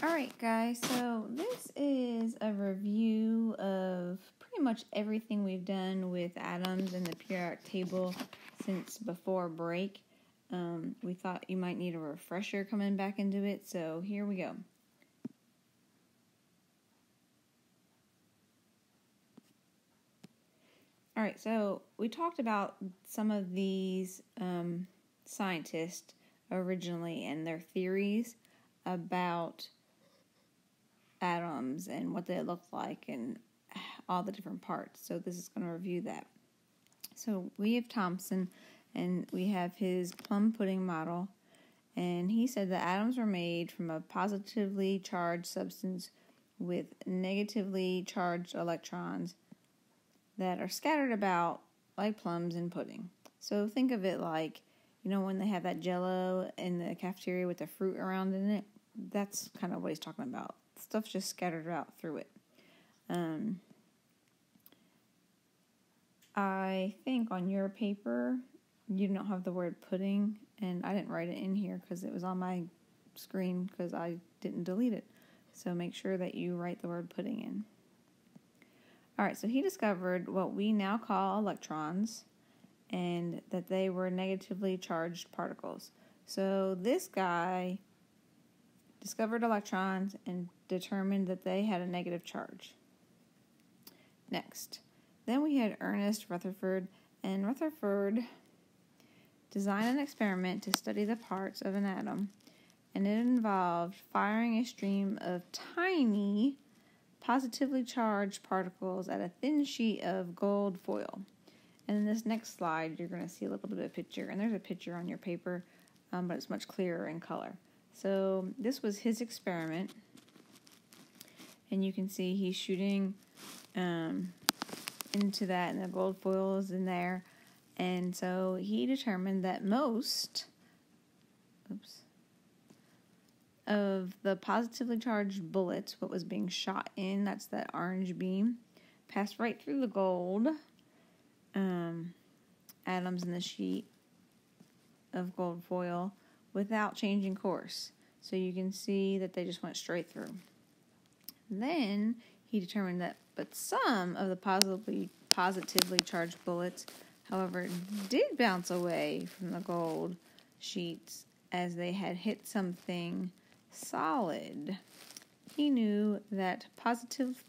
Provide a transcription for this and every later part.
Alright guys, so this is a review of pretty much everything we've done with atoms in the periodic table since before break. We thought you might need a refresher coming back into it, so here we go. Alright, so we talked about some of these scientists originally and their theories about atoms and what they look like and all the different parts. So this is going to review that. So we have Thompson, and we have his plum pudding model, and he said that atoms were made from a positively charged substance with negatively charged electrons that are scattered about like plums in pudding. So think of it like, you know, when they have that Jell-O in the cafeteria with the fruit around in it. That's kind of what he's talking about. Stuff's just scattered out through it. I think on your paper you don't have the word pudding, and I didn't write it in here because it was on my screen because I didn't delete it. So make sure that you write the word pudding in. Alright, so he discovered what we now call electrons, and that they were negatively charged particles. So this guy discovered electrons and determined that they had a negative charge. Next, then we had Ernest Rutherford, and Rutherford designed an experiment to study the parts of an atom, and it involved firing a stream of tiny positively charged particles at a thin sheet of gold foil. And in this next slide, you're going to see a little bit of a picture, and there's a picture on your paper, but it's much clearer in color. So this was his experiment, and you can see he's shooting into that, and the gold foil is in there. And so he determined that most of the positively charged bullets, what was being shot in, that's that orange beam, passed right through the gold atoms in the sheet of gold foil without changing course. So you can see that they just went straight through. Then he determined that but some of the positively charged bullets, however, did bounce away from the gold sheets as they had hit something solid. He knew that positive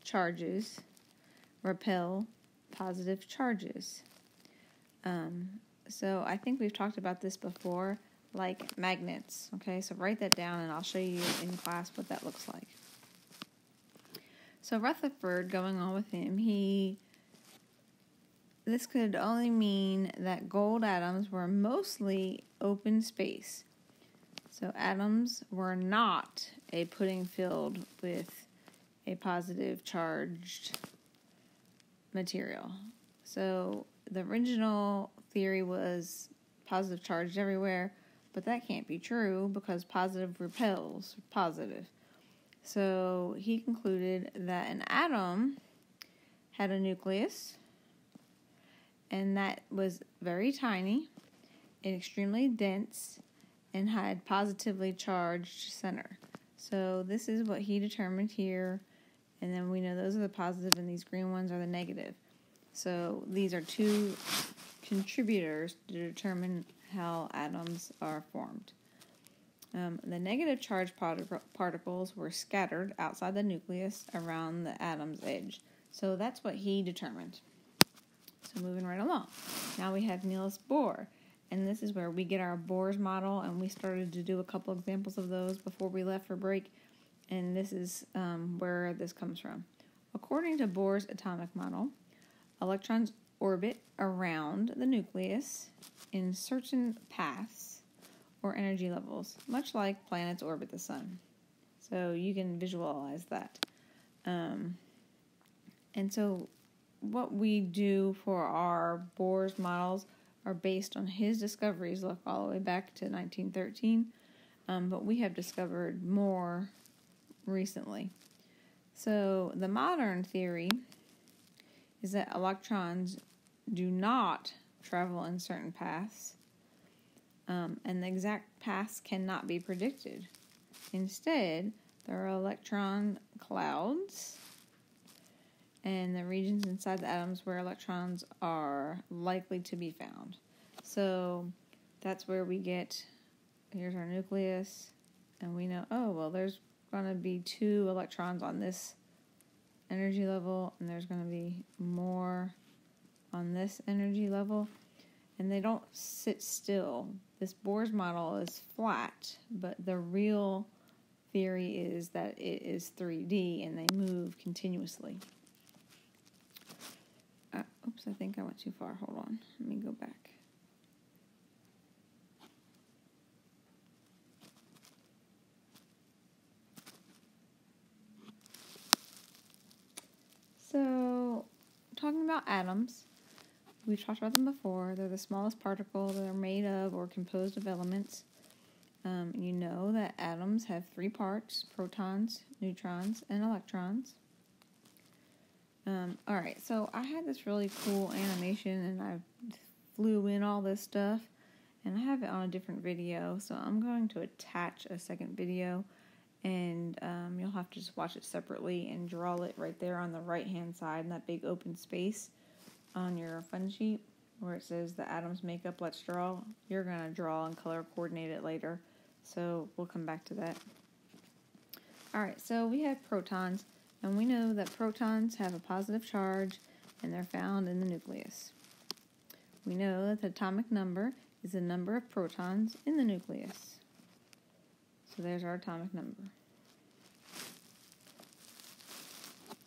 charges repel positive charges. So I think we've talked about this before, like magnets. Okay, so write that down and I'll show you in class what that looks like. So Rutherford, going on with him, this could only mean that gold atoms were mostly open space. So atoms were not a pudding filled with a positive charged material. So the original theory was positive charged everywhere, but that can't be true because positive repels positive. So he concluded that an atom had a nucleus, and that was very tiny and extremely dense and had positively charged center. So this is what he determined here, and then we know those are the positive and these green ones are the negative. So these are two contributors to determine how atoms are formed. The negative charged particles were scattered outside the nucleus around the atom's edge. So that's what he determined. So moving right along. Now we have Niels Bohr, and this is where we get our Bohr's model, and we started to do a couple examples of those before we left for break, and this is where this comes from. According to Bohr's atomic model, electrons orbit around the nucleus in certain paths or energy levels, much like planets orbit the sun. So you can visualize that. And so what we do for our Bohr's models are based on his discoveries, look all the way back to 1913, but we have discovered more recently. So the modern theory is that electrons do not travel in certain paths, and the exact paths cannot be predicted. Instead, there are electron clouds and the regions inside the atoms where electrons are likely to be found. So that's where we get, here's our nucleus, and we know, oh, well, there's going to be 2 electrons on this energy level, and there's going to be more on this energy level, and they don't sit still. This Bohr's model is flat, but the real theory is that it is 3D and they move continuously. Oops, I think I went too far. Hold on. Let me go back. So, talking about atoms, we've talked about them before. They're the smallest particle that are made of or composed of elements. You know that atoms have 3 parts: protons, neutrons, and electrons. Alright, so I had this really cool animation and I flew in all this stuff, and I have it on a different video, so I'm going to attach a second video, and you'll have to just watch it separately and draw it right there on the right hand side in that big open space on your fun sheet where it says the atoms make up let's draw. You're going to draw and color coordinate it later, so we'll come back to that. Alright, so we have protons, and we know that protons have a positive charge and they're found in the nucleus. We know that the atomic number is the number of protons in the nucleus. So there's our atomic number.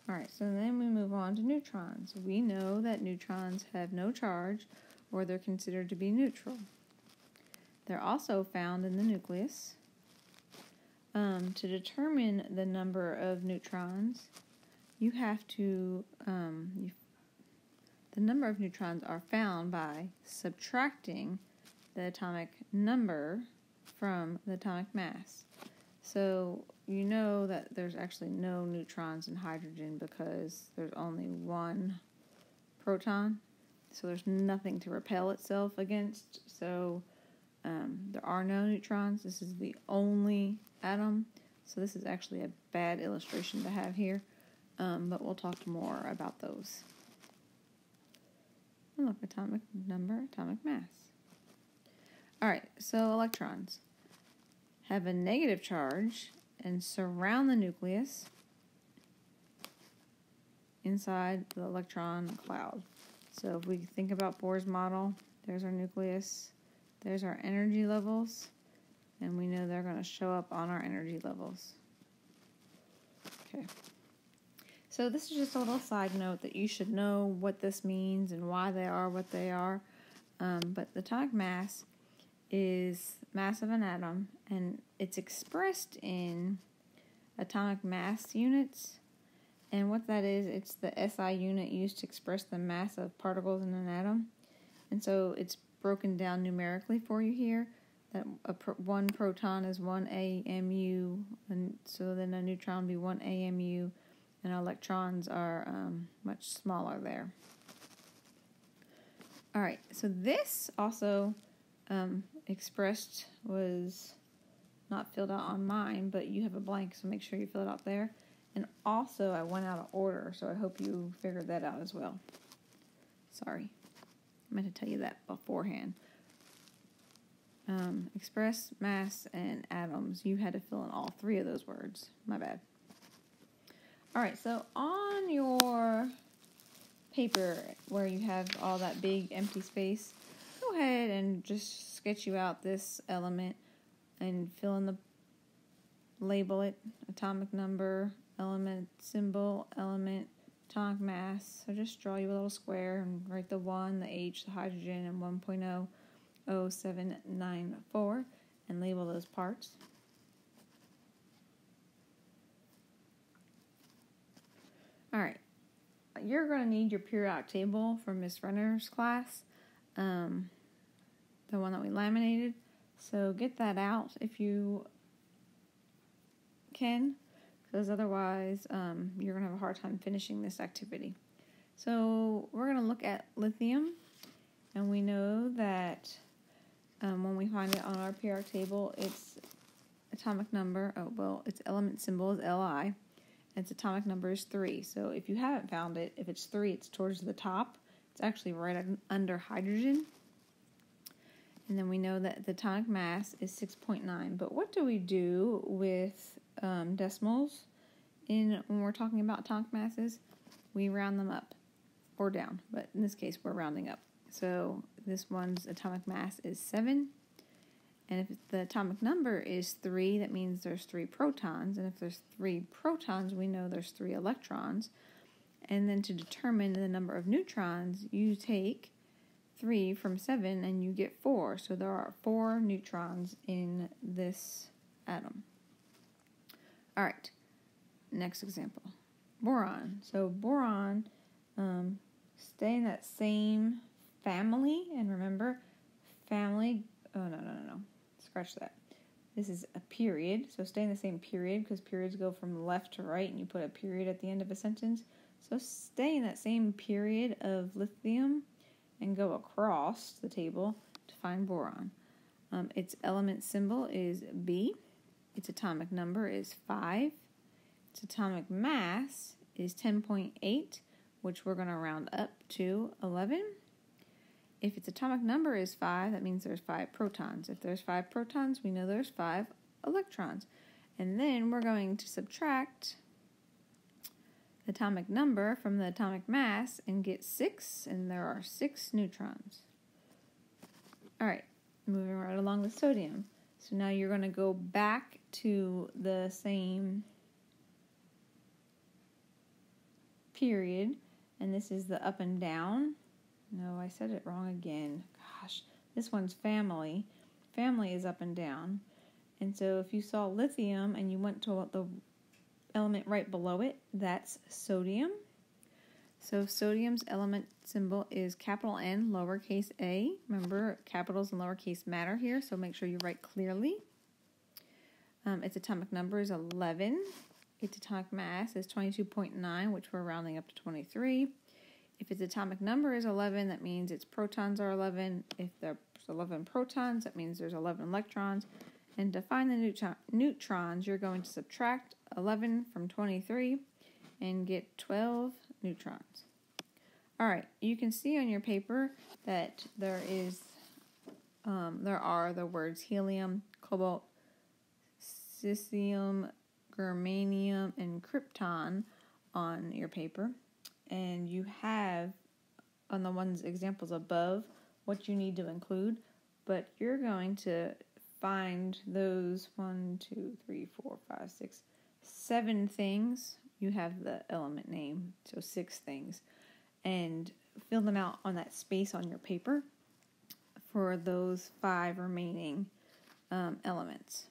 Alright, so then we move on to neutrons. We know that neutrons have no charge, or they're considered to be neutral. They're also found in the nucleus. To determine the number of neutrons, you have to, the number of neutrons are found by subtracting the atomic number from the atomic mass. So you know that there's actually no neutrons in hydrogen because there's only 1 proton. So there's nothing to repel itself against. So there are no neutrons. This is the only atom. So this is actually a bad illustration to have here. But we'll talk more about those. And look, atomic number, atomic mass. Alright, so electrons have a negative charge and surround the nucleus inside the electron cloud. So if we think about Bohr's model, there's our nucleus, there's our energy levels, and we know they're going to show up on our energy levels. Okay. So this is just a little side note that you should know what this means and why they are what they are. But the atomic mass is mass of an atom, and it's expressed in atomic mass units. And what that is, it's the SI unit used to express the mass of particles in an atom. And so it's broken down numerically for you here. That 1 proton is 1 AMU, and so then a neutron would be 1 AMU, and electrons are much smaller there. Alright, so this also expressed was not filled out on mine, but you have a blank, so make sure you fill it out there. And also, I went out of order, so I hope you figured that out as well. Sorry. I meant to tell you that beforehand. Express, mass, and atoms. You had to fill in all 3 of those words. My bad. Alright, so on your paper where you have all that big empty space, go ahead and just sketch you out this element and fill in the, label it, atomic number, element symbol, element, atomic mass. So just draw you a little square and write the 1, the H, the hydrogen, and 1.00794 and label those parts. Alright, you're going to need your periodic table from Miss Renner's class, the one that we laminated. So get that out if you can, because otherwise you're going to have a hard time finishing this activity. So we're going to look at lithium, and we know that When we find it on our periodic table, its atomic number, its element symbol is Li. Its atomic number is 3. So if you haven't found it, if it's 3, it's towards the top. It's actually right under hydrogen. And then we know that the atomic mass is 6.9. But what do we do with decimals when we're talking about atomic masses? We round them up or down, but in this case we're rounding up. So this one's atomic mass is 7. And if the atomic number is 3, that means there's 3 protons. And if there's 3 protons, we know there's 3 electrons. And then to determine the number of neutrons, you take 3 from 7 and you get 4. So there are 4 neutrons in this atom. All right, next example. Boron. So boron, stay in that same family. And remember, family, no. Scratch that. This is a period, so stay in the same period because periods go from left to right and you put a period at the end of a sentence. So stay in that same period of lithium and go across the table to find boron. Its element symbol is B. Its atomic number is 5. Its atomic mass is 10.8, which we're going to round up to 11. If its atomic number is 5, that means there's 5 protons. If there's 5 protons, we know there's 5 electrons. And then we're going to subtract the atomic number from the atomic mass and get 6, and there are 6 neutrons. All right, moving right along with sodium. So now you're going to go back to the same period, and this is the up and down. No, I said it wrong again. Gosh, this one's family. Family is up and down. And so if you saw lithium and you went to the element right below it, that's sodium. So sodium's element symbol is capital N, lowercase a. Remember, capitals and lowercase matter here, so make sure you write clearly. Its atomic number is 11. Its atomic mass is 22.9, which we're rounding up to 23. If its atomic number is 11, that means its protons are 11. If there's 11 protons, that means there's 11 electrons. And to find the neutrons, you're going to subtract 11 from 23 and get 12 neutrons. All right, you can see on your paper that there are the words helium, cobalt, silicium, germanium, and krypton on your paper. And you have, on the ones examples above, what you need to include, but you're going to find those 7 things. You have the element name, so 6 things, and fill them out on that space on your paper for those 5 remaining elements.